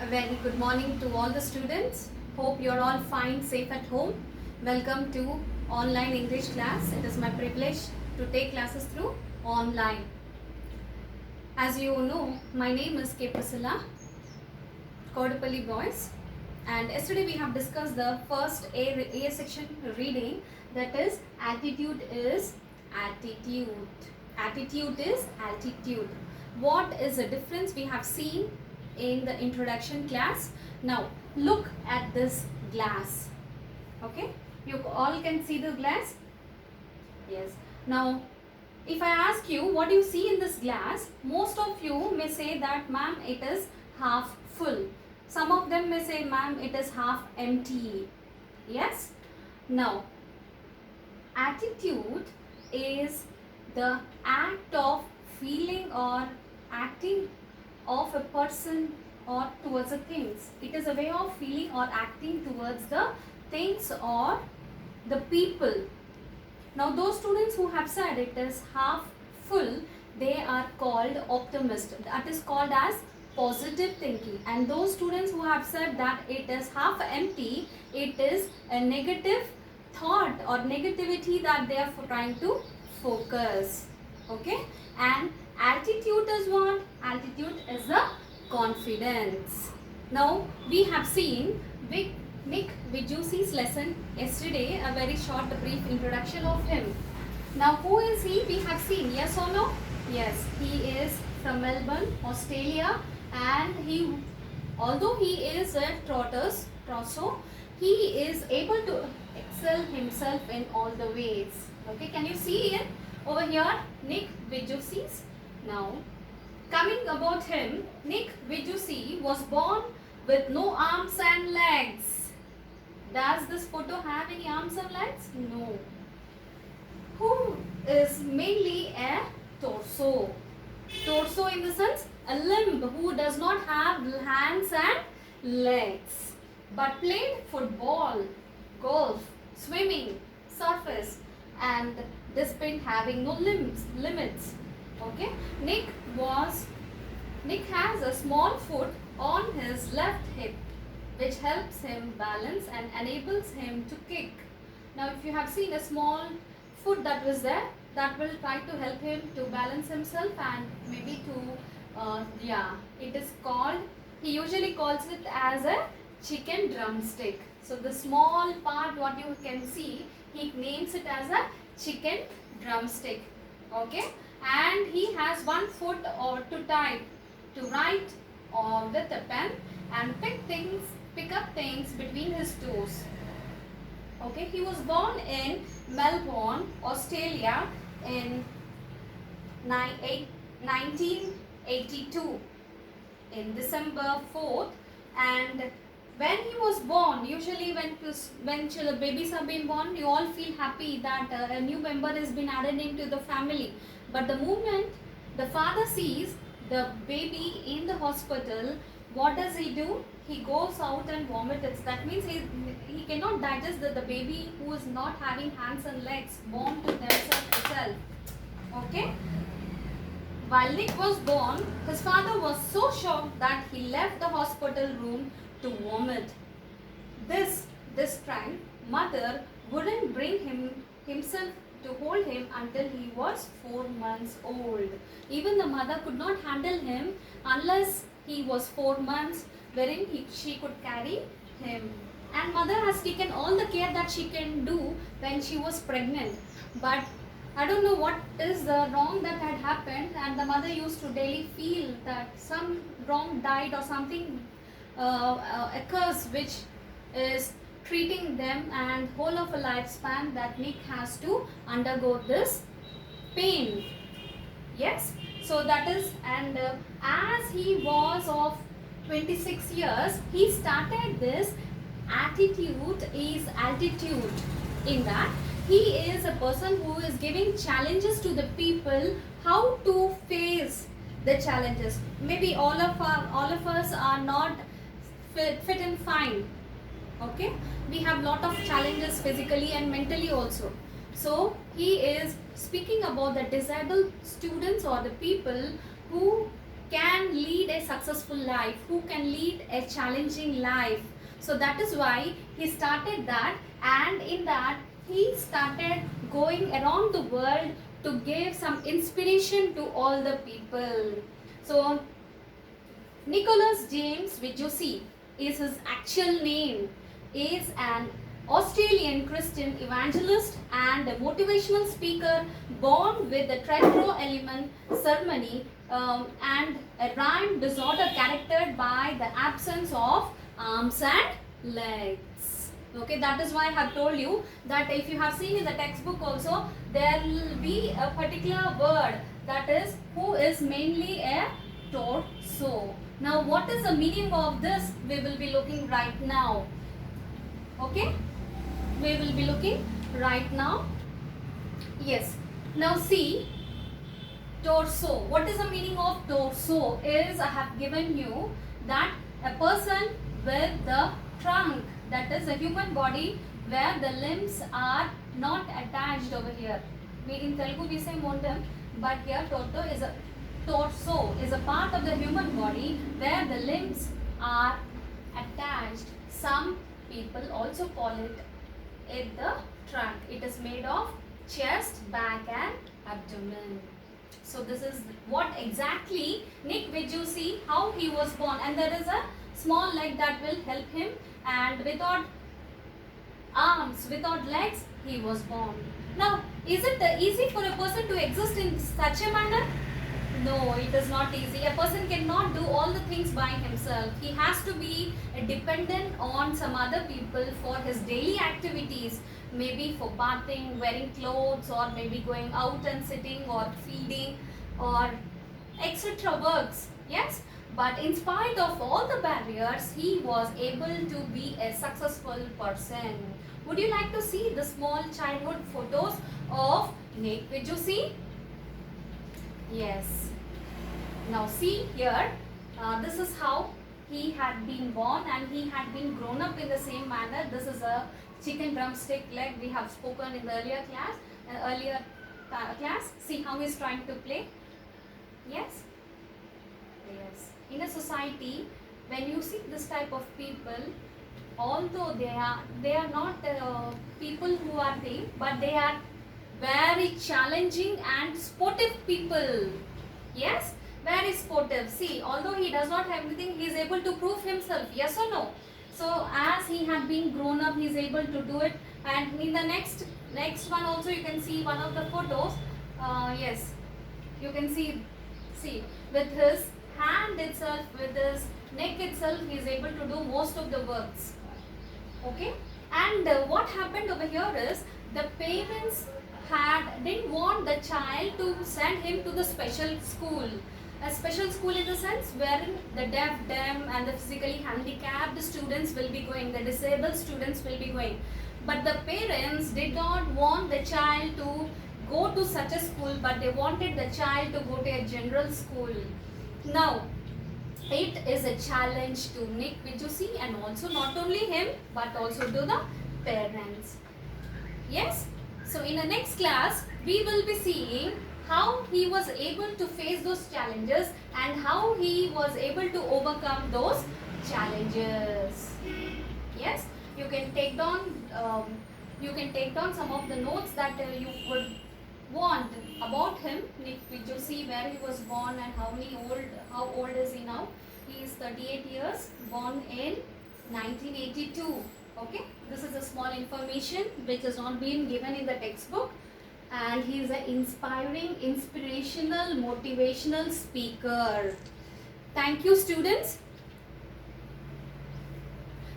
A very good morning to all the students. Hope you're all fine, safe at home. Welcome to online English class. It is my privilege to take classes through online. As you know, my name is K. Priscilla, Kodapalli Boys. And yesterday we have discussed the first A section reading, that is attitude is attitude. Attitude is altitude. What is the difference we have seen in the introduction class. Now look at this glass. Okay, you all can see the glass. Yes. Now if I ask you what do you see in this glass, most of you may say that ma'am it is half full. Some of them may say ma'am it is half empty. Yes. Now attitude is the act of feeling or acting of a person or towards the things. It is a way of feeling or acting towards the things or the people. Now those students who have said it is half full, they are called optimist. That is called as positive thinking. And those students who have said that it is half empty, it is a negative thought or negativity that they are trying to focus. Okay, and altitude is what? Altitude is the confidence. Now we have seen Nick Vujici's lesson yesterday, a very short brief introduction of him. Now who is he? We have seen, yes or no? Yes, he is from Melbourne, Australia, and although he is a trosso, he is able to excel himself in all the ways. Okay, can you see it over here? Nick Vujici's. Now, coming about him, Nick Vujicic was born with no arms and legs. Does this photo have any arms and legs? No. Who is mainly a torso? Torso in the sense a limb who does not have hands and legs, but played football, golf, swimming, surface, and despite having no limits. Okay, Nick has a small foot on his left hip, which helps him balance and enables him to kick. Now if you have seen a small foot that was there, that will try to help him to balance himself and maybe to it is called, he usually calls it as a chicken drumstick. So the small part what you can see, he names it as a chicken drumstick. Okay, and he has one foot or to type, to write or with a pen and pick up things between his toes. Okay, he was born in Melbourne, Australia in 1982 in December 4th, and when he was born, usually when the babies have been born, you all feel happy that a new member has been added into the family. But the moment the father sees the baby in the hospital, what does he do? He goes out and vomits. That means he cannot digest the baby who is not having hands and legs born to themselves itself. Okay? While Nick was born, his father was so shocked that he left the hospital room to vomit. This time, mother wouldn't bring himself to hold him until he was 4 months old. Even the mother could not handle him unless he was 4 months, wherein she could carry him. And mother has taken all the care that she can do when she was pregnant. But I don't know what is the wrong that had happened, and the mother used to daily feel that some wrong died or something occurs which is treating them, and whole of a lifespan that Nick has to undergo this pain. Yes, so that is, and as he was of 26 years, he started this attitude is altitude, in that he is a person who is giving challenges to the people how to face the challenges. Maybe all of us are not fit and fine. Okay, we have lot of challenges physically and mentally also. So he is speaking about the disabled students or the people who can lead a successful life, who can lead a challenging life. So that is why he started that, and in that he started going around the world to give some inspiration to all the people. So Nicholas James Vujicic is his actual name, is an Australian Christian evangelist and a motivational speaker born with a tetrao ceremony and a rhyme disorder characterized by the absence of arms and legs. Okay, that is why I have told you that if you have seen in the textbook also, there will be a particular word, that is who is mainly a torso. Now what is the meaning of this? We will be looking right now. Okay, we will be looking right now. Yes, now see, torso. What is the meaning of torso? Is I have given you that a person with the trunk, that is a human body where the limbs are not attached over here. We in Telugu we say mondam, but here torso is a part of the human body where the limbs are attached. Some people also call it the trunk. It is made of chest, back and abdomen. So this is what exactly Nick Vujicic, how he was born, and there is a small leg that will help him, and without arms, without legs, he was born. Now, is it easy for a person to exist in such a manner? No, it is not easy. A person cannot do all the things by himself. He has to be dependent on some other people for his daily activities, maybe for bathing, wearing clothes, or maybe going out and sitting or feeding or etc. works. Yes, but in spite of all the barriers, he was able to be a successful person. Would you like to see the small childhood photos of Nick Vujicic? Yes. Now see here, this is how he had been born, and he had been grown up in the same manner. This is a chicken drumstick leg we have spoken in the earlier class. See how he is trying to play. Yes. Yes. In a society, when you see this type of people, although they are not people who are thing, but they are very challenging and sportive people. Yes, very sportive. See, although he does not have anything, he is able to prove himself. Yes or no? So as he had been grown up, he is able to do it. And in the next one also, you can see one of the photos. Yes, you can see with his hand itself, with his neck itself, he is able to do most of the works. Okay, and what happened over here is the parents didn't want the child to send him to the special school. A special school in the sense wherein the deaf, dumb and the physically handicapped students will be going, the disabled students will be going. But the parents did not want the child to go to such a school, but they wanted the child to go to a general school. Now, it is a challenge to Nick Vujicic, and also not only him, but also to the parents. Yes? So in the next class, we will be seeing how he was able to face those challenges and how he was able to overcome those challenges. Yes, you can take down some of the notes that you would want about him, Nick Vujicic, where he was born and how old is he now. He is 38 years, born in 1982. Okay, this is a small information which has not been given in the textbook, and he is an inspiring, inspirational, motivational speaker. Thank you, students.